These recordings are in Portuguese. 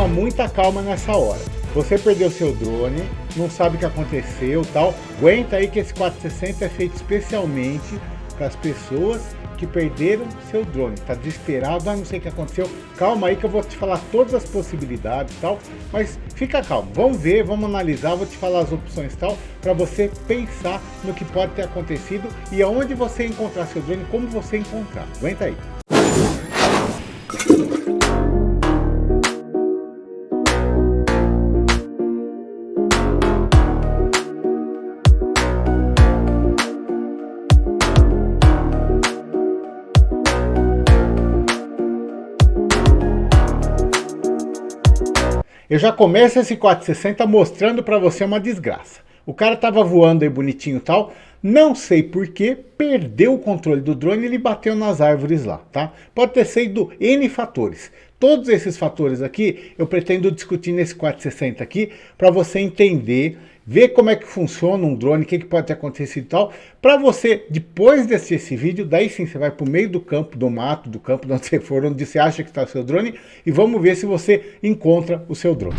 muita calma nessa hora. Você perdeu seu drone, não sabe o que aconteceu, tal. Aguenta aí que esse 460 é feito especialmente para as pessoas que perderam seu drone. Tá desesperado, não sei o que aconteceu. Calma aí que eu vou te falar todas as possibilidades e tal, mas fica calmo. Vamos ver, vamos analisar, vou te falar as opções e tal, para você pensar no que pode ter acontecido e aonde você encontrar seu drone, como você encontrar. Aguenta aí. Eu já começo esse 460 mostrando para você uma desgraça. O cara tava voando aí bonitinho e tal, não sei porquê, perdeu o controle do drone e ele bateu nas árvores lá, tá? Pode ter sido N fatores. Todos esses fatores aqui eu pretendo discutir nesse 460 aqui para você entender, ver como é que funciona um drone, o que pode ter acontecido e tal, para você, depois de assistir esse vídeo, daí sim você vai para o meio do campo, do mato, do campo de onde você for, onde você acha que está o seu drone, e vamos ver se você encontra o seu drone.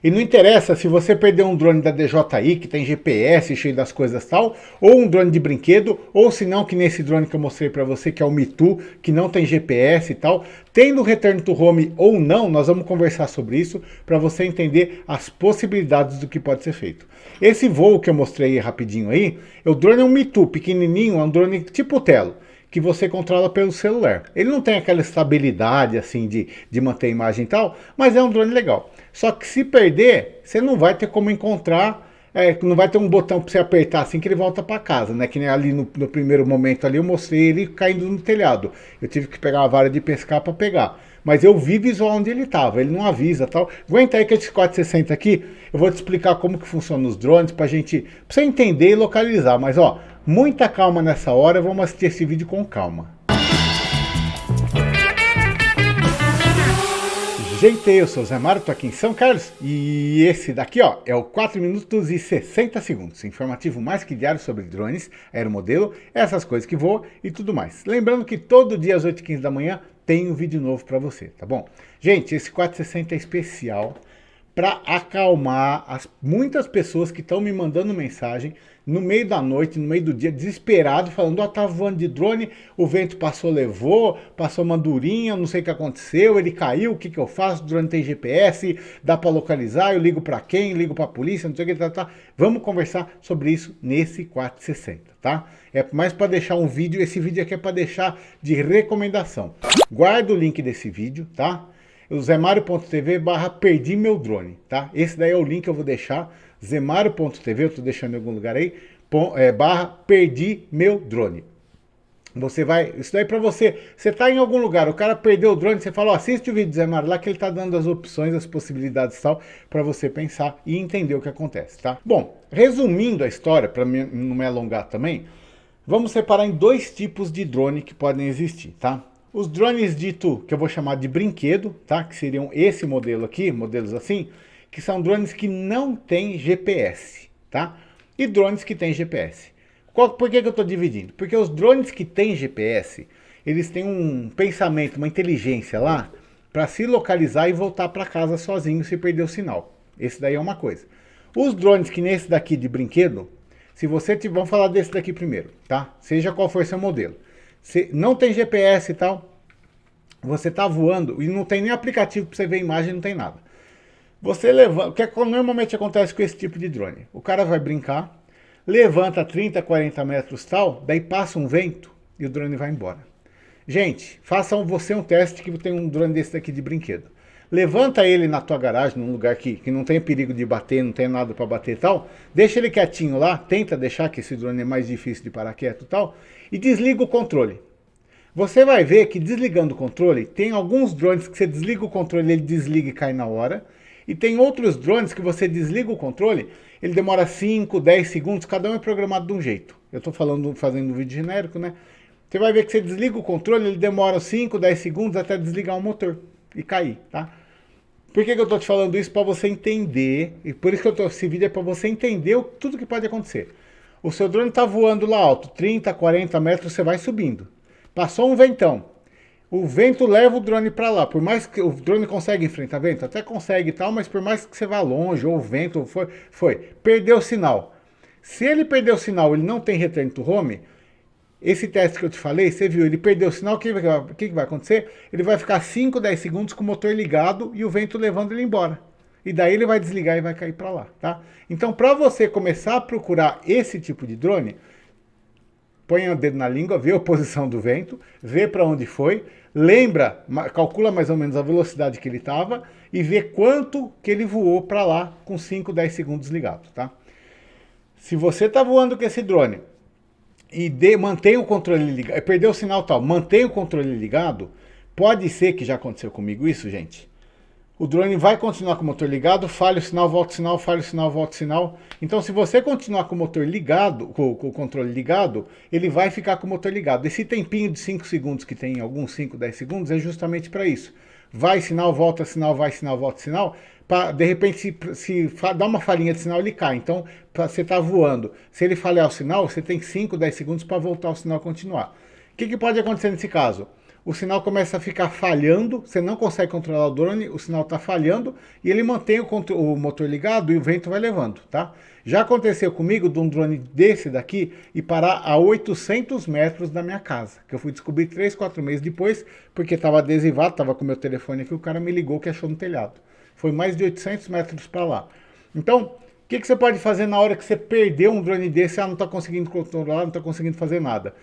E não interessa se você perdeu um drone da DJI, que tem GPS, cheio das coisas tal, ou um drone de brinquedo, ou se não, que nesse drone que eu mostrei para você, que é o Mitu, que não tem GPS e tal. Tendo return to home ou não, nós vamos conversar sobre isso, para você entender as possibilidades do que pode ser feito. Esse voo que eu mostrei rapidinho aí, o drone é um Mitu, pequenininho, é um drone tipo Telo, que você controla pelo celular. Ele não tem aquela estabilidade assim de manter a imagem e tal, mas é um drone legal. Só que se perder, você não vai ter como encontrar, não vai ter um botão para você apertar assim que ele volta para casa, né? Que nem ali no primeiro momento ali eu mostrei ele caindo no telhado. Eu tive que pegar uma vara de pescar para pegar. Mas eu vi visual onde ele estava, ele não avisa tal. Aguenta aí que esse 460 aqui, eu vou te explicar como que funciona os drones pra você entender e localizar. Mas ó, muita calma nessa hora, vamos assistir esse vídeo com calma. Gente, eu sou o Zé Mário, tô aqui em São Carlos e esse daqui ó, é o 4 minutos e 60 segundos, informativo mais que diário sobre drones, aeromodelo, essas coisas que voam e tudo mais. Lembrando que todo dia às 8h15 da manhã tem um vídeo novo para você, tá bom? Gente, esse 460 é especial para acalmar muitas pessoas que estão me mandando mensagem no meio da noite, no meio do dia, desesperado, falando, ó, tá voando de drone, o vento passou, levou, passou uma durinha, não sei o que aconteceu, ele caiu, o que eu faço? O drone tem GPS, dá para localizar, eu ligo para quem? Ligo para a polícia, não sei o que, tá. Vamos conversar sobre isso nesse 460, tá? É mais para deixar um vídeo, esse vídeo aqui é para deixar de recomendação. Guarda o link desse vídeo, tá? O zemario.tv/perdi meu drone, tá? Esse daí é o link que eu vou deixar, zemario.tv, eu tô deixando em algum lugar aí, /perdi meu drone. Você vai, isso daí pra você tá em algum lugar, o cara perdeu o drone, você fala, ó, assiste o vídeo do Zé Mário lá que ele tá dando as opções, as possibilidades e tal, pra você pensar e entender o que acontece, tá? Bom, resumindo a história, pra não me alongar também, vamos separar em dois tipos de drone que podem existir, tá? Os drones dito, que eu vou chamar de brinquedo, tá? Que seriam esse modelo aqui, modelos assim, que são drones que não têm GPS, tá? E drones que têm GPS. Por que eu estou dividindo? Porque os drones que têm GPS, eles têm um pensamento, uma inteligência lá, para se localizar e voltar para casa sozinho se perder o sinal. Esse daí é uma coisa. Os drones que nesse daqui de brinquedo, se você tiver, vamos falar desse daqui primeiro, tá? Seja qual for seu modelo. Se não tem GPS e tal, você tá voando e não tem nem aplicativo para você ver a imagem, não tem nada. Você levanta, o que normalmente acontece com esse tipo de drone? O cara vai brincar, levanta 30, 40 metros tal, daí passa um vento e o drone vai embora. Gente, façam você um teste que tem um drone desse daqui de brinquedo. Levanta ele na tua garagem, num lugar que não tem perigo de bater, não tem nada para bater e tal. Deixa ele quietinho lá, tenta deixar que esse drone é mais difícil de parar quieto e tal. E desliga o controle. Você vai ver que desligando o controle, tem alguns drones que você desliga o controle, ele desliga e cai na hora. E tem outros drones que você desliga o controle, ele demora 5, 10 segundos, cada um é programado de um jeito. Eu estou fazendo um vídeo genérico, né? Você vai ver que você desliga o controle, ele demora 5, 10 segundos até desligar o motor e cair, tá? Por que eu estou te falando isso? Para você entender, e por isso que esse vídeo é para você entender tudo que pode acontecer. O seu drone está voando lá alto, 30, 40 metros, você vai subindo. Passou um ventão. O vento leva o drone para lá. Por mais que o drone consegue enfrentar vento, até consegue e tal, mas por mais que você vá longe, ou o vento perdeu o sinal. Se ele perdeu o sinal, ele não tem return to home, esse teste que eu te falei, você viu, ele perdeu o sinal, o que vai acontecer? Ele vai ficar 5, 10 segundos com o motor ligado e o vento levando ele embora. E daí ele vai desligar e vai cair para lá, tá? Então, para você começar a procurar esse tipo de drone, põe o dedo na língua, vê a posição do vento, vê para onde foi, lembra, calcula mais ou menos a velocidade que ele estava e vê quanto que ele voou para lá com 5, 10 segundos ligado, tá? Se você está voando com esse drone e mantém o controle ligado, perdeu o sinal tal, mantém o controle ligado, pode ser que já aconteceu comigo isso, gente. O drone vai continuar com o motor ligado, falha o sinal, volta o sinal, falha o sinal, volta o sinal. Então, se você continuar com o motor ligado, com o controle ligado, ele vai ficar com o motor ligado. Esse tempinho de 5 segundos que tem, alguns 5, 10 segundos, é justamente para isso. Vai sinal, volta sinal, vai sinal, volta sinal. Pra, de repente, se dá uma falhinha de sinal, ele cai. Então, você está voando. Se ele falhar o sinal, você tem 5, 10 segundos para voltar o sinal e continuar. O que pode acontecer nesse caso? O sinal começa a ficar falhando, você não consegue controlar o drone, o sinal está falhando e ele mantém o motor ligado e o vento vai levando, tá? Já aconteceu comigo de um drone desse daqui e parar a 800 metros da minha casa, que eu fui descobrir 3, 4 meses depois, porque estava adesivado, estava com o meu telefone aqui, o cara me ligou que achou no telhado. Foi mais de 800 metros para lá. Então, o que você pode fazer na hora que você perdeu um drone desse, não está conseguindo controlar, não está conseguindo fazer nada?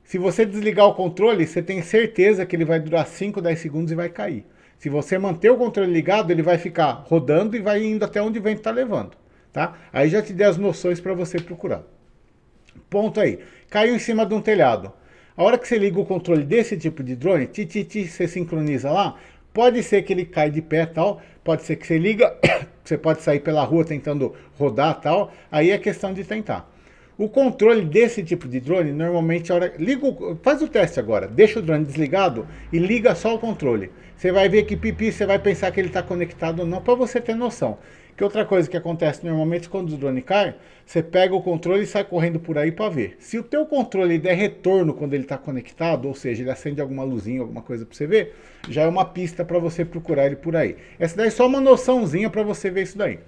Se você desligar o controle, você tem certeza que ele vai durar 5, 10 segundos e vai cair. Se você manter o controle ligado, ele vai ficar rodando e vai indo até onde o vento está levando. Tá? Aí já te dei as noções para você procurar. Ponto aí. Caiu em cima de um telhado. A hora que você liga o controle desse tipo de drone, você sincroniza lá, pode ser que ele caia de pé tal, pode ser que você liga, você pode sair pela rua tentando rodar tal, aí é questão de tentar. O controle desse tipo de drone, normalmente, faz o teste agora, deixa o drone desligado e liga só o controle. Você vai ver que você vai pensar que ele está conectado ou não, para você ter noção. Que outra coisa que acontece normalmente quando o drone cai, você pega o controle e sai correndo por aí para ver. Se o teu controle der retorno quando ele está conectado, ou seja, ele acende alguma luzinha, alguma coisa para você ver, já é uma pista para você procurar ele por aí. Essa daí é só uma noçãozinha para você ver isso daí.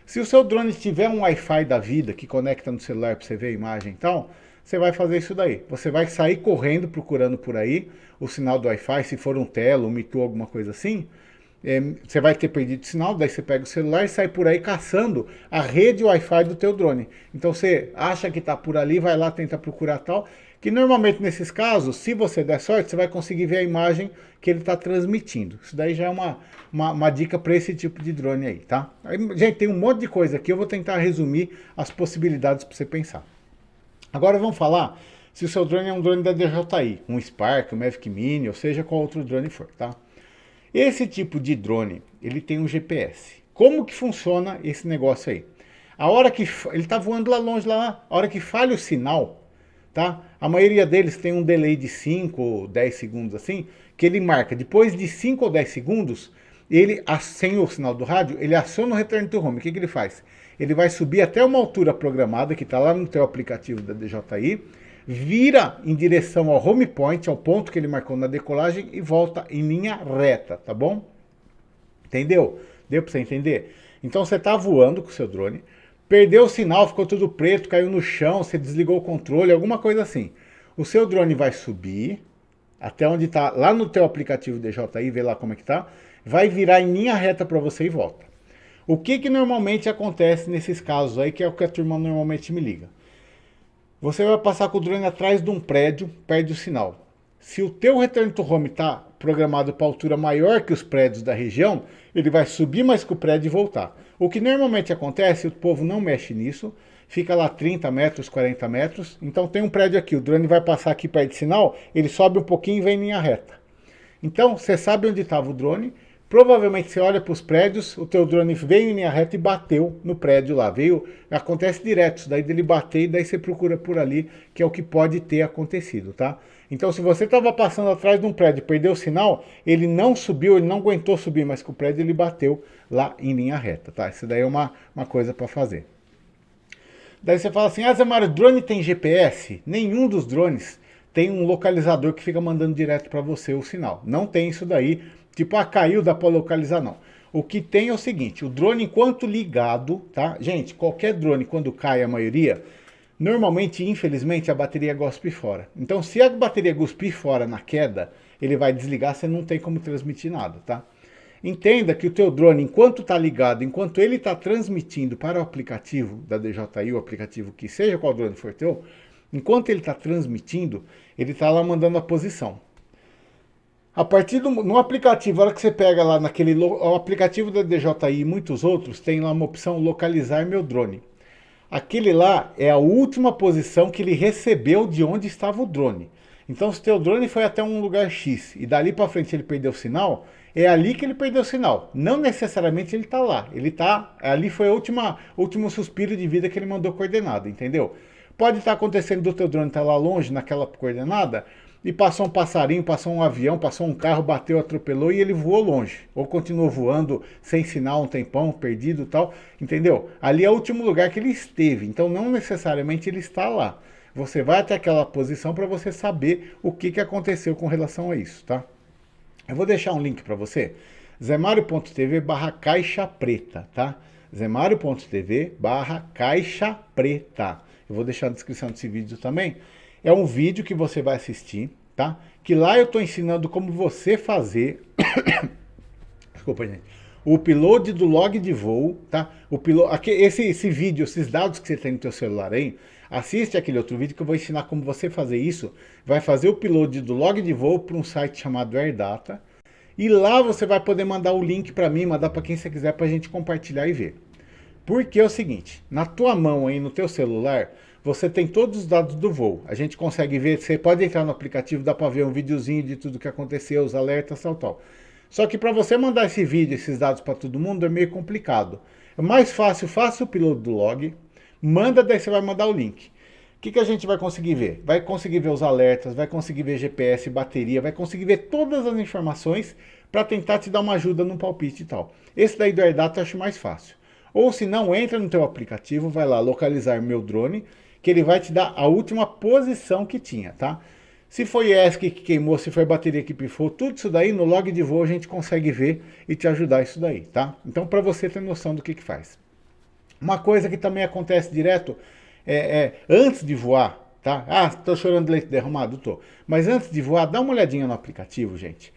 Se o seu drone tiver um Wi-Fi da vida que conecta no celular para você ver a imagem e tal, você vai fazer isso daí. Você vai sair correndo procurando por aí o sinal do Wi-Fi, se for um Telo, um Mitu, alguma coisa assim, você vai ter perdido o sinal, daí você pega o celular e sai por aí caçando a rede Wi-Fi do teu drone. Então você acha que está por ali, vai lá, tenta procurar tal, que normalmente nesses casos, se você der sorte, você vai conseguir ver a imagem que ele está transmitindo. Isso daí já é uma dica para esse tipo de drone aí, tá? Aí, gente, tem um monte de coisa aqui, eu vou tentar resumir as possibilidades para você pensar. Agora vamos falar se o seu drone é um drone da DJI, um Spark, um Mavic Mini, ou seja, qual outro drone for, tá? Esse tipo de drone, ele tem um GPS. Como que funciona esse negócio aí? A hora que ele está voando lá longe, a hora que falha o sinal, tá? A maioria deles tem um delay de 5 ou 10 segundos assim, que ele marca. Depois de 5 ou 10 segundos, ele, sem o sinal do rádio, ele aciona o return to home. O que ele faz? Ele vai subir até uma altura programada, que está lá no teu aplicativo da DJI, vira em direção ao home point, ao ponto que ele marcou na decolagem e volta em linha reta, tá bom? Entendeu? Deu para você entender? Então você está voando com o seu drone, perdeu o sinal, ficou tudo preto, caiu no chão, você desligou o controle, alguma coisa assim. O seu drone vai subir até onde está, lá no teu aplicativo DJI, vê lá como é que tá, vai virar em linha reta para você e volta. O que normalmente acontece nesses casos aí, que é o que a turma normalmente me liga? Você vai passar com o drone atrás de um prédio, perde o sinal. Se o teu return to home está programado para altura maior que os prédios da região, ele vai subir mais que o prédio e voltar. O que normalmente acontece, o povo não mexe nisso, fica lá 30 metros, 40 metros. Então tem um prédio aqui, o drone vai passar aqui perto de sinal, ele sobe um pouquinho e vem em linha reta. Então você sabe onde estava o drone, provavelmente você olha para os prédios, o teu drone veio em linha reta e bateu no prédio lá. Acontece direto, isso daí dele bater e daí você procura por ali, que é o que pode ter acontecido, tá? Então se você estava passando atrás de um prédio e perdeu o sinal, ele não subiu, ele não aguentou subir, mas com o prédio ele bateu lá em linha reta, tá? Isso daí é uma coisa para fazer. Daí você fala assim, Zé Mário, drone tem GPS? Nenhum dos drones tem um localizador que fica mandando direto para você o sinal. Não tem isso daí, tipo, caiu, dá para localizar, não. O que tem é o seguinte, o drone enquanto ligado, tá? Gente, qualquer drone quando cai a maioria, normalmente, infelizmente, a bateria gospe fora. Então, se a bateria cuspir fora na queda, ele vai desligar, você não tem como transmitir nada, tá? Entenda que o teu drone, enquanto está ligado, enquanto ele está transmitindo para o aplicativo da DJI, o aplicativo que seja qual drone for teu, enquanto ele está transmitindo, ele está lá mandando a posição. A partir no aplicativo, a hora que você pega lá o aplicativo da DJI e muitos outros, tem lá uma opção localizar meu drone. Aquele lá é a última posição que ele recebeu de onde estava o drone. Então, se o teu drone foi até um lugar X e dali para frente ele perdeu o sinal, é ali que ele perdeu o sinal. Não necessariamente ele está lá. Ali foi o último suspiro de vida que ele mandou coordenada, entendeu? Pode estar acontecendo do teu drone estar lá longe, naquela coordenada, e passou um passarinho, passou um avião, passou um carro, bateu, atropelou e ele voou longe. Ou continuou voando sem sinal um tempão, perdido e tal, entendeu? Ali é o último lugar que ele esteve, então não necessariamente ele está lá. Você vai até aquela posição para você saber o que aconteceu com relação a isso, tá? Eu vou deixar um link para você, zemario.tv/caixa preta, tá? zemario.tv/caixa preta. Eu vou deixar na descrição desse vídeo também. É um vídeo que você vai assistir, tá? Que lá eu estou ensinando como você fazer desculpa, gente, o upload do log de voo, tá? Esse vídeo, esses dados que você tem no teu celular aí, assiste aquele outro vídeo que eu vou ensinar como você fazer isso. Vai fazer o upload do log de voo para um site chamado AirData. E lá você vai poder mandar o link para mim, mandar para quem você quiser para a gente compartilhar e ver. Porque é o seguinte, na tua mão aí, no teu celular, você tem todos os dados do voo. A gente consegue ver, você pode entrar no aplicativo, dá para ver um videozinho de tudo que aconteceu, os alertas, tal. Só que para você mandar esse vídeo, esses dados para todo mundo é meio complicado. É mais fácil, faça o upload do log, manda, daí você vai mandar o link. O que a gente vai conseguir ver? Vai conseguir ver os alertas, vai conseguir ver GPS, bateria, vai conseguir ver todas as informações para tentar te dar uma ajuda no palpite e tal. Esse daí do AirData eu acho mais fácil. Ou se não, entra no teu aplicativo, vai lá, localizar meu drone, que ele vai te dar a última posição que tinha, tá? Se foi ESC que queimou, se foi bateria que pifou, tudo isso daí no log de voo a gente consegue ver e te ajudar isso daí, tá? Então para você ter noção do que faz. Uma coisa que também acontece direto antes de voar, tá? Tô chorando de leite derramado, tô. Mas antes de voar, dá uma olhadinha no aplicativo, gente.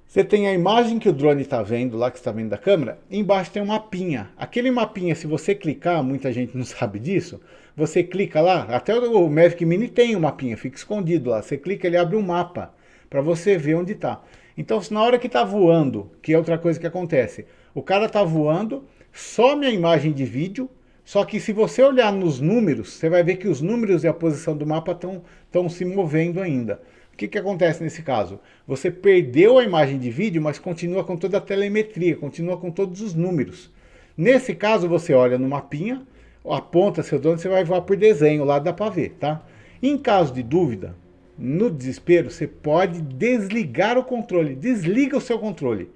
Você tem a imagem que o drone está vendo, lá que está vendo da câmera, embaixo tem um mapinha. Aquele mapinha, se você clicar, muita gente não sabe disso, você clica lá, até o Mavic Mini tem um mapinha, fica escondido lá. Você clica, ele abre um mapa para você ver onde está. Então, se na hora que está voando, que é outra coisa que acontece, o cara está voando, some a imagem de vídeo, só que se você olhar nos números, você vai ver que os números e a posição do mapa estão se movendo ainda. O que acontece nesse caso? Você perdeu a imagem de vídeo, mas continua com toda a telemetria, continua com todos os números. Nesse caso, você olha no mapinha, aponta seu drone, você vai voar por desenho, lá dá para ver, tá? Em caso de dúvida, no desespero, você pode desligar o controle, desliga o seu controle.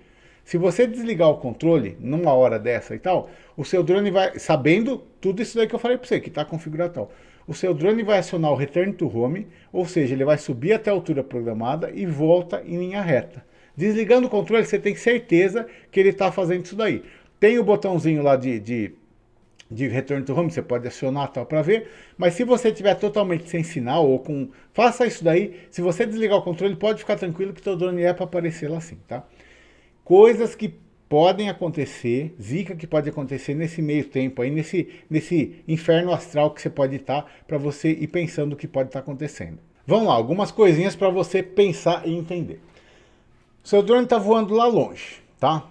Se você desligar o controle, numa hora dessa e tal, o seu drone vai, sabendo tudo isso daí que eu falei para você, que está configurado tal, o seu drone vai acionar o Return to Home, ou seja, ele vai subir até a altura programada e volta em linha reta. Desligando o controle, você tem certeza que ele está fazendo isso daí. Tem o botãozinho lá de Return to Home, você pode acionar tal para ver, mas se você estiver totalmente sem sinal ou com... Faça isso daí, se você desligar o controle, pode ficar tranquilo que o seu drone é para aparecer lá assim, tá? Coisas que podem acontecer, zica que pode acontecer nesse meio tempo aí, nesse inferno astral que você pode estar, para você ir pensando o que pode estar acontecendo. Vamos lá, algumas coisinhas para você pensar e entender. Seu drone está voando lá longe, tá?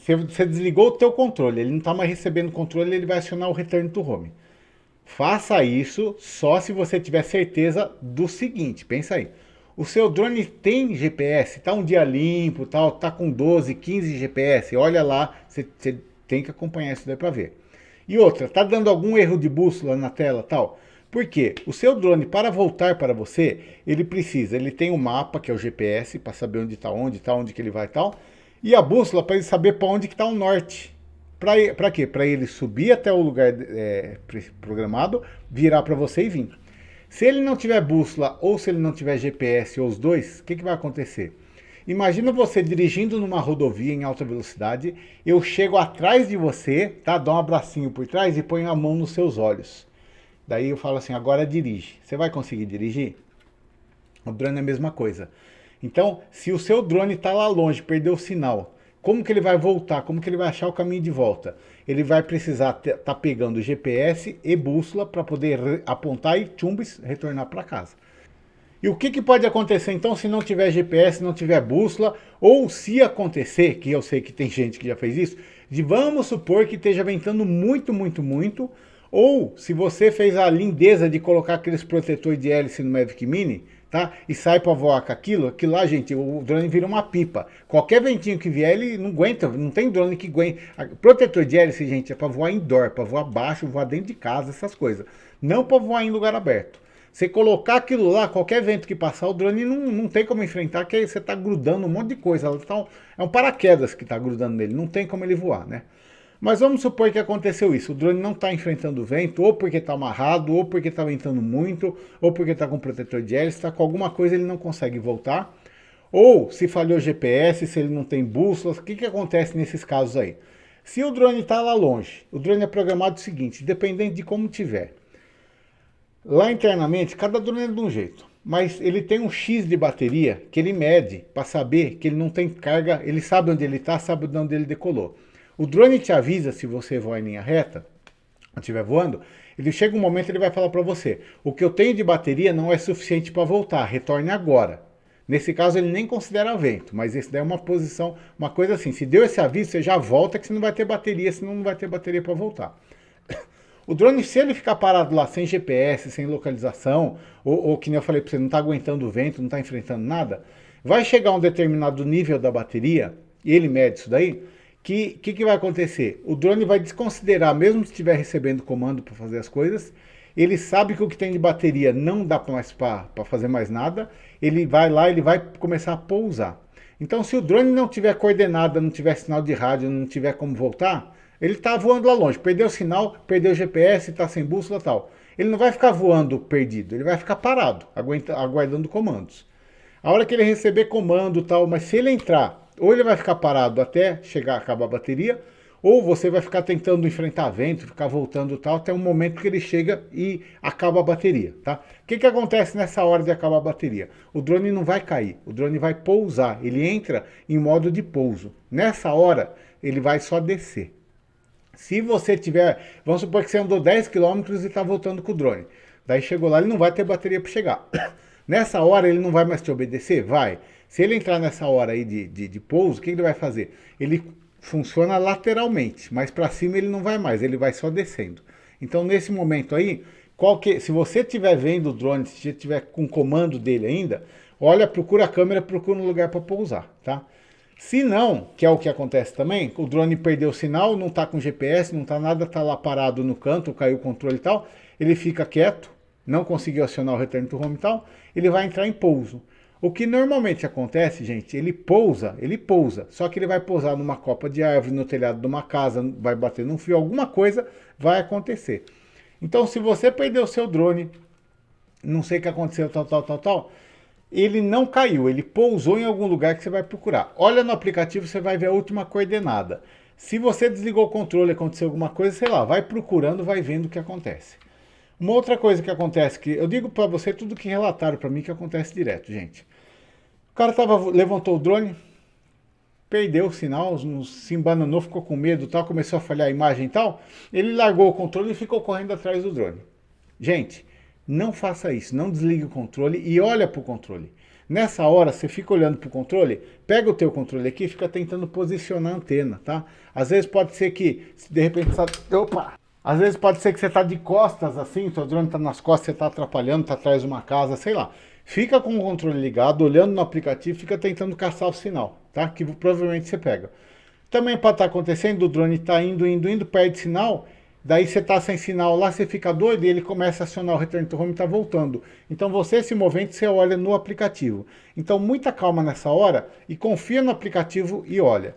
Você desligou o teu controle, ele não está mais recebendo controle, ele vai acionar o Return to Home. Faça isso só se você tiver certeza do seguinte, pensa aí. O seu drone tem GPS, tá um dia limpo, tal, tá com 12, 15 GPS, olha lá, você tem que acompanhar isso daí para ver. E outra, tá dando algum erro de bússola na tela, tal? Por quê? O seu drone, para voltar para você, ele tem um mapa, que é o GPS, para saber onde está, onde que ele vai e tal, e a bússola para ele saber para onde que está o norte. Para quê? Para ele subir até o lugar programado, virar para você e vir. Se ele não tiver bússola ou se ele não tiver GPS ou os dois, o que vai acontecer? Imagina você dirigindo numa rodovia em alta velocidade, eu chego atrás de você, tá? Dou um abracinho por trás e ponho a mão nos seus olhos. Daí eu falo assim, agora dirige. Você vai conseguir dirigir? O drone é a mesma coisa. Então, se o seu drone está lá longe, perdeu o sinal, como que ele vai voltar? Como que ele vai achar o caminho de volta? Ele vai precisar estar pegando GPS e bússola para poder apontar e chumbes retornar para casa. E o que pode acontecer então se não tiver GPS, não tiver bússola, ou se acontecer, que eu sei que tem gente que já fez isso, de vamos supor que esteja ventando muito, muito, muito, ou se você fez a lindeza de colocar aqueles protetores de hélice no Mavic Mini, tá? E sai para voar com aquilo lá, gente, o drone vira uma pipa. Qualquer ventinho que vier, ele não aguenta, não tem drone que aguente. Protetor de hélice, gente, é para voar indoor, para voar baixo, voar dentro de casa, essas coisas. Não para voar em lugar aberto. Você colocar aquilo lá, qualquer vento que passar, o drone não tem como enfrentar, que aí você está grudando um monte de coisa. Então, é um paraquedas que está grudando nele, não tem como ele voar, né? Mas vamos supor que aconteceu isso, o drone não está enfrentando o vento, ou porque está amarrado, ou porque está ventando muito, ou porque está com protetor de hélice, está com alguma coisa ele não consegue voltar, ou se falhou o GPS, se ele não tem bússolas, o que acontece nesses casos aí? Se o drone está lá longe, o drone é programado o seguinte, dependendo de como tiver. Lá internamente, cada drone é de um jeito, mas ele tem um X de bateria que ele mede para saber que ele não tem carga, ele sabe onde ele está, sabe de onde ele decolou. O drone te avisa se você voar em linha reta, ou estiver voando, ele chega um momento ele vai falar para você, o que eu tenho de bateria não é suficiente para voltar, retorne agora. Nesse caso ele nem considera vento, mas esse daí é uma posição, uma coisa assim, se deu esse aviso, você já volta que você não vai ter bateria, senão não vai ter bateria para voltar. O drone, se ele ficar parado lá sem GPS, sem localização, ou que nem eu falei para você, não está aguentando o vento, não está enfrentando nada, vai chegar a um determinado nível da bateria, e ele mede isso daí, que vai acontecer? O drone vai desconsiderar, mesmo se estiver recebendo comando para fazer as coisas, ele sabe que o que tem de bateria não dá mais para fazer mais nada, ele vai lá, ele vai começar a pousar. Então, se o drone não tiver coordenada, não tiver sinal de rádio, não tiver como voltar, ele está voando lá longe, perdeu o sinal, perdeu o GPS, está sem bússola e tal. Ele não vai ficar voando perdido, ele vai ficar parado, aguardando comandos. A hora que ele receber comando e tal, mas se ele entrar, ou ele vai ficar parado até acabar a bateria, ou você vai ficar tentando enfrentar vento, ficar voltando e tal, até um momento que ele chega e acaba a bateria, tá? O que acontece nessa hora de acabar a bateria? O drone não vai cair, o drone vai pousar, ele entra em modo de pouso. Nessa hora, ele vai só descer. Se você tiver, vamos supor que você andou 10 km e está voltando com o drone. Daí chegou lá, ele não vai ter bateria para chegar. Nessa hora ele não vai mais te obedecer? Vai. Se ele entrar nessa hora aí de pouso, o que ele vai fazer? Ele funciona lateralmente, mas para cima ele não vai mais, ele vai só descendo. Então nesse momento aí, se você estiver vendo o drone, se você estiver com o comando dele ainda, olha, procura a câmera, procura um lugar para pousar, tá? Se não, que é o que acontece também, o drone perdeu o sinal, não está com GPS, não está nada, está lá parado no canto, caiu o controle e tal, ele fica quieto, não conseguiu acionar o return to home e tal, ele vai entrar em pouso. O que normalmente acontece, gente, ele pousa, só que ele vai pousar numa copa de árvore, no telhado de uma casa, vai bater num fio, alguma coisa vai acontecer. Então, se você perdeu o seu drone, não sei o que aconteceu, tal, ele não caiu, ele pousou em algum lugar que você vai procurar. Olha no aplicativo, você vai ver a última coordenada. Se você desligou o controle e aconteceu alguma coisa, sei lá, vai procurando, vai vendo o que acontece. Uma outra coisa que acontece, que eu digo para você tudo que relataram para mim que acontece direto, gente. O cara levantou o drone, perdeu o sinal, se embananou, ficou com medo, tal, começou a falhar a imagem e tal. Ele largou o controle e ficou correndo atrás do drone. Gente, Não faça isso, não desligue o controle e olha para o controle. Nessa hora, você fica olhando para o controle, pega o teu controle aqui e fica tentando posicionar a antena, tá? Às vezes pode ser que, de repente, opa! Às vezes pode ser que você está de costas assim, seu drone está nas costas, você está atrapalhando, está atrás de uma casa, sei lá. Fica com o controle ligado, olhando no aplicativo, fica tentando caçar o sinal, tá? Que provavelmente você pega. Também pode estar acontecendo, o drone está indo, perde sinal, daí você está sem sinal lá, você fica doido e ele começa a acionar o return to home e está voltando. Então você se movendo, você olha no aplicativo. Então muita calma nessa hora e confia no aplicativo e olha.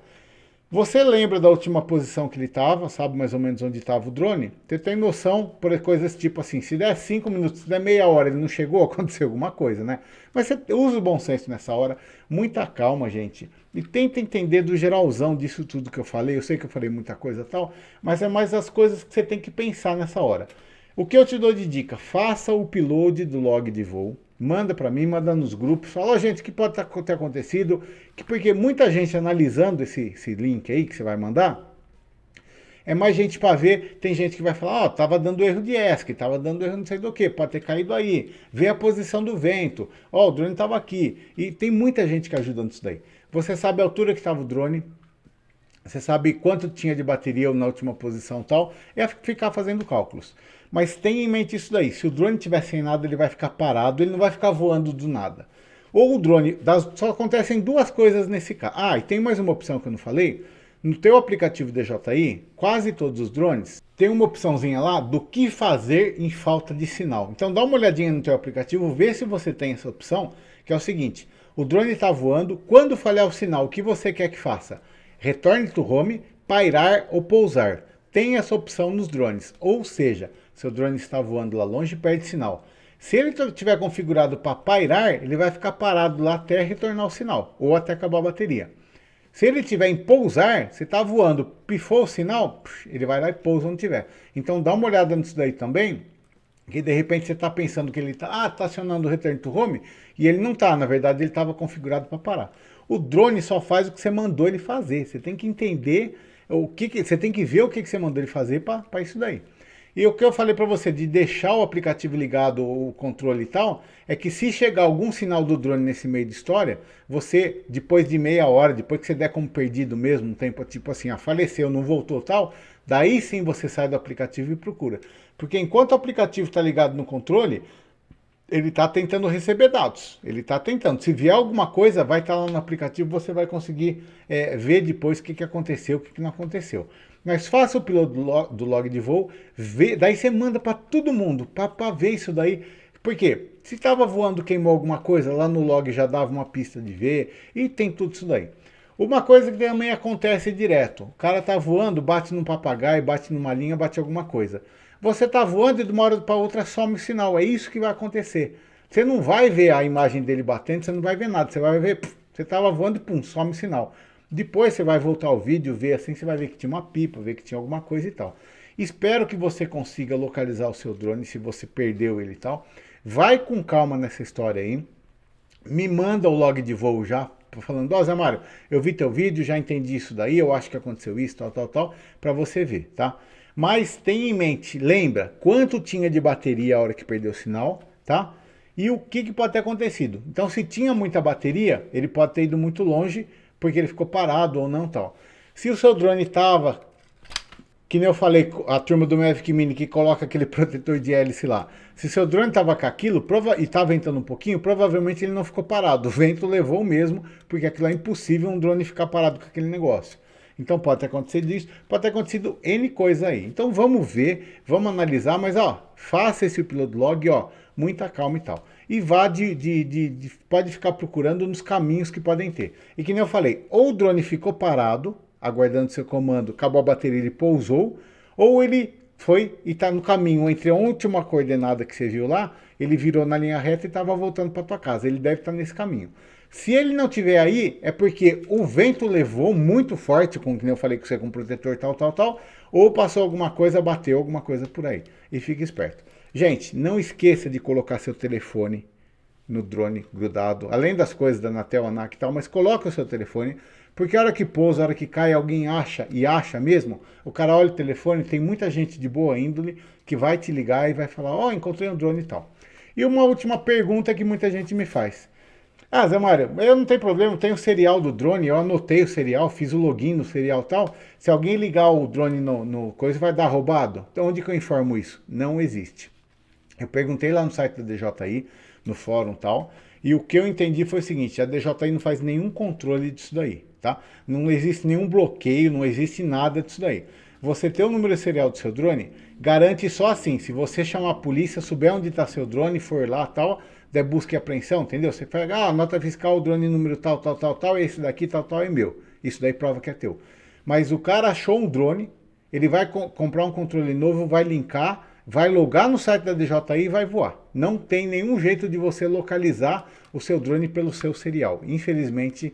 Você lembra da última posição que ele estava, sabe mais ou menos onde estava o drone? Você tem noção por coisas tipo assim, se der 5 minutos, se der meia hora, ele não chegou, aconteceu alguma coisa, né? Mas você usa o bom senso nessa hora, muita calma, gente. E tenta entender do geralzão disso tudo que eu falei. Eu sei que eu falei muita coisa e tal, mas é mais as coisas que você tem que pensar nessa hora. O que eu te dou de dica? Faça o upload do log de voo. Manda para mim, manda nos grupos. Fala, gente, o que pode ter acontecido? Porque muita gente analisando esse link aí que você vai mandar, é mais gente para ver. Tem gente que vai falar, ó, tava dando erro de ESC, tava dando erro não sei do que, pode ter caído aí. Vê a posição do vento. Ó, o drone tava aqui. E tem muita gente que ajuda nisso daí. Você sabe a altura que estava o drone, você sabe quanto tinha de bateria na última posição e tal, é ficar fazendo cálculos. Mas tenha em mente isso daí, se o drone estiver sem nada, ele vai ficar parado, ele não vai ficar voando do nada. Ou o drone, só acontecem duas coisas nesse caso. Ah, e tem mais uma opção que eu não falei, no teu aplicativo DJI, quase todos os drones, tem uma opçãozinha lá do que fazer em falta de sinal. Então dá uma olhadinha no teu aplicativo, vê se você tem essa opção, que é o seguinte, o drone está voando, quando falhar o sinal, o que você quer que faça? Return to home, pairar ou pousar. Tem essa opção nos drones, ou seja, seu drone está voando lá longe e perde sinal. Se ele estiver configurado para pairar, ele vai ficar parado lá até retornar o sinal, ou até acabar a bateria. Se ele estiver em pousar, você está voando, pifou o sinal, ele vai lá e pousa onde tiver. Então dá uma olhada nisso daí também, que de repente você está pensando que ele está acionando o return to home, e ele não está, na verdade ele estava configurado para parar. O drone só faz o que você mandou ele fazer, você tem que entender, você tem que ver o que você mandou ele fazer para isso daí. E o que eu falei para você de deixar o aplicativo ligado, o controle e tal, é que se chegar algum sinal do drone nesse meio de história, você, depois de meia hora, depois que você der como perdido mesmo, um tempo tipo assim, faleceu, não voltou tal, daí sim você sai do aplicativo e procura. Porque enquanto o aplicativo está ligado no controle, ele está tentando receber dados. Ele está tentando. Se vier alguma coisa, vai estar lá no aplicativo, você vai conseguir ver depois o que aconteceu, o que não aconteceu. Mas faça o piloto do log de voo, daí você manda para todo mundo, para ver isso daí. Por quê? Se estava voando, queimou alguma coisa, lá no log já dava uma pista de ver, e tem tudo isso daí. Uma coisa que também acontece direto, o cara tá voando, bate num papagaio, bate numa linha, bate alguma coisa. Você tá voando e de uma hora para outra some o sinal, é isso que vai acontecer. Você não vai ver a imagem dele batendo, você não vai ver nada, você vai ver, você estava voando e pum, some o sinal. Depois você vai voltar ao vídeo, ver assim, você vai ver que tinha uma pipa, ver que tinha alguma coisa e tal. Espero que você consiga localizar o seu drone, se você perdeu ele e tal. Vai com calma nessa história aí. Me manda o log de voo já, falando, ó Zé Mário, eu vi teu vídeo, já entendi isso daí, eu acho que aconteceu isso, tal, para você ver, tá? Mas tenha em mente, lembra, quanto tinha de bateria a hora que perdeu o sinal, tá? E o que pode ter acontecido. Então, se tinha muita bateria, ele pode ter ido muito longe, porque ele ficou parado ou não tal. Se o seu drone estava, que nem eu falei, a turma do Mavic Mini que coloca aquele protetor de hélice lá, se seu drone estava com aquilo e estava ventando um pouquinho, provavelmente ele não ficou parado. O vento levou mesmo, porque aquilo é impossível um drone ficar parado com aquele negócio. Então pode ter acontecido isso, pode ter acontecido N coisa aí. Então vamos ver, vamos analisar, mas ó, faça esse upload log, ó, muita calma e tal. E vá pode ficar procurando nos caminhos que podem ter. E que nem eu falei, ou o drone ficou parado, aguardando seu comando, acabou a bateria, ele pousou, ou ele foi e está no caminho entre a última coordenada que você viu lá, ele virou na linha reta e estava voltando para tua casa. Ele deve estar nesse caminho. Se ele não tiver aí, é porque o vento levou muito forte, como eu falei que você com protetor tal, ou passou alguma coisa, bateu alguma coisa por aí. E fique esperto. Gente, não esqueça de colocar seu telefone no drone grudado, além das coisas da Anatel, ANAC e tal, mas coloca o seu telefone, porque a hora que pousa, a hora que cai, alguém acha, e acha mesmo, o cara olha o telefone, tem muita gente de boa índole que vai te ligar e vai falar, ó, encontrei um drone e tal. E uma última pergunta que muita gente me faz. Ah, Zé Mário, eu não tenho problema, eu tenho o serial do drone, eu anotei o serial, fiz o login no serial e tal. Se alguém ligar o drone no coisa, vai dar roubado? Então onde que eu informo isso? Não existe. Eu perguntei lá no site da DJI, no fórum e tal, e o que eu entendi foi o seguinte, a DJI não faz nenhum controle disso daí, tá? Não existe nenhum bloqueio, não existe nada disso daí. Você ter o número serial do seu drone, garante só assim, se você chamar a polícia, souber onde está seu drone, for lá tal, der busca e apreensão, entendeu? Você fala, nota fiscal, drone número tal, esse daqui, tal, é meu. Isso daí prova que é teu. Mas o cara achou um drone, ele vai comprar um controle novo, vai linkar, vai logar no site da DJI e vai voar. Não tem nenhum jeito de você localizar o seu drone pelo seu serial. Infelizmente,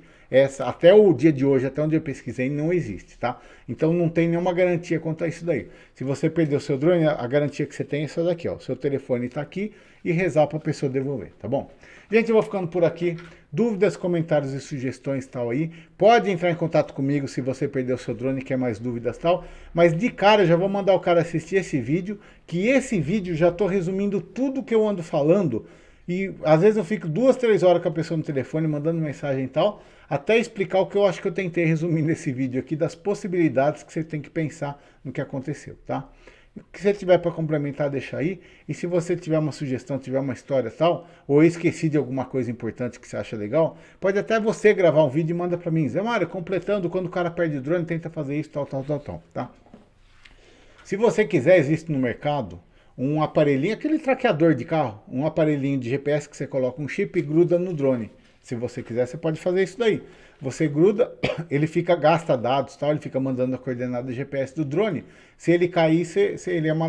até o dia de hoje, até onde eu pesquisei, não existe, tá? Então não tem nenhuma garantia quanto a isso daí. Se você perder o seu drone, a garantia que você tem é essa daqui, ó. Seu telefone está aqui e rezar para a pessoa devolver, tá bom? Gente, eu vou ficando por aqui. Dúvidas, comentários e sugestões tal aí. Pode entrar em contato comigo se você perdeu o seu drone e quer mais dúvidas tal. Mas de cara eu já vou mandar o cara assistir esse vídeo, que esse vídeo já estou resumindo tudo que eu ando falando. E às vezes eu fico 2, 3 horas com a pessoa no telefone, mandando mensagem e tal, até explicar o que eu acho que eu tentei resumir nesse vídeo aqui, das possibilidades que você tem que pensar no que aconteceu, tá? O que você tiver para complementar, deixa aí. E se você tiver uma sugestão, tiver uma história tal, ou eu esqueci de alguma coisa importante que você acha legal, pode até você gravar um vídeo e manda para mim. Zé Mário, completando, quando o cara perde o drone, tenta fazer isso, tal, tá? Se você quiser, existe no mercado um aparelhinho, aquele traqueador de carro, um aparelhinho de GPS que você coloca um chip e gruda no drone. Se você quiser, você pode fazer isso daí. Você gruda, ele gasta dados, tal, ele fica mandando a coordenada GPS do drone. Se ele cair, ele é uma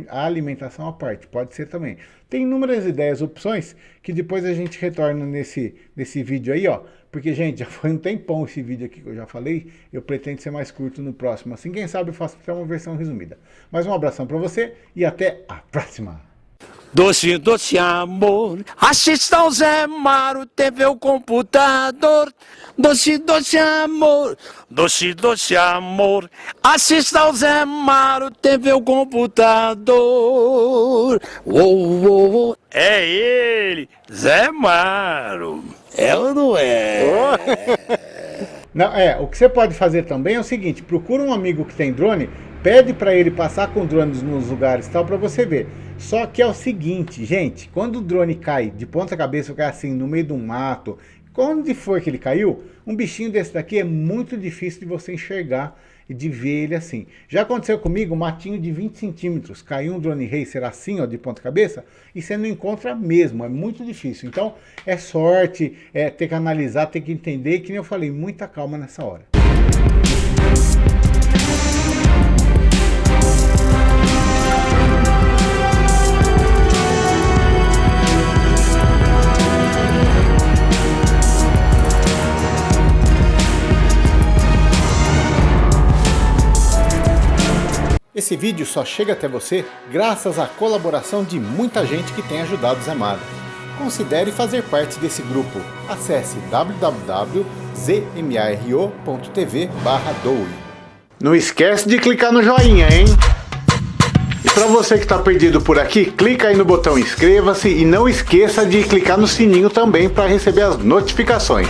alimentação à parte, pode ser também. Tem inúmeras ideias, opções, que depois a gente retorna nesse vídeo aí, ó. Porque, gente, já foi um tempão esse vídeo aqui que eu já falei, eu pretendo ser mais curto no próximo. Assim, quem sabe eu faço até uma versão resumida. Mas um abração para você e até a próxima! Doce, doce amor, assista ao Zé Mário TV o computador. Doce, doce amor, assista ao Zé Mário TV o computador. É ele, Zé Mário. É ou não é? Não, o que você pode fazer também é o seguinte, procura um amigo que tem drone, pede para ele passar com drones nos lugares e tal, para você ver. Só que é o seguinte, gente, quando o drone cai de ponta cabeça, cai assim, no meio de um mato, onde for que ele caiu, um bichinho desse daqui é muito difícil de você enxergar e de ver ele assim. Já aconteceu comigo, um matinho de 20 centímetros, caiu um drone racer assim, ó, de ponta cabeça, e você não encontra mesmo, é muito difícil. Então, é sorte, ter que analisar, ter que entender, e que nem eu falei, muita calma nessa hora. Esse vídeo só chega até você graças à colaboração de muita gente que tem ajudado o Zé Mário. Considere fazer parte desse grupo. Acesse www.zmaro.tv/doe. Não esquece de clicar no joinha, hein? E para você que está perdido por aqui, clica aí no botão inscreva-se e não esqueça de clicar no sininho também para receber as notificações.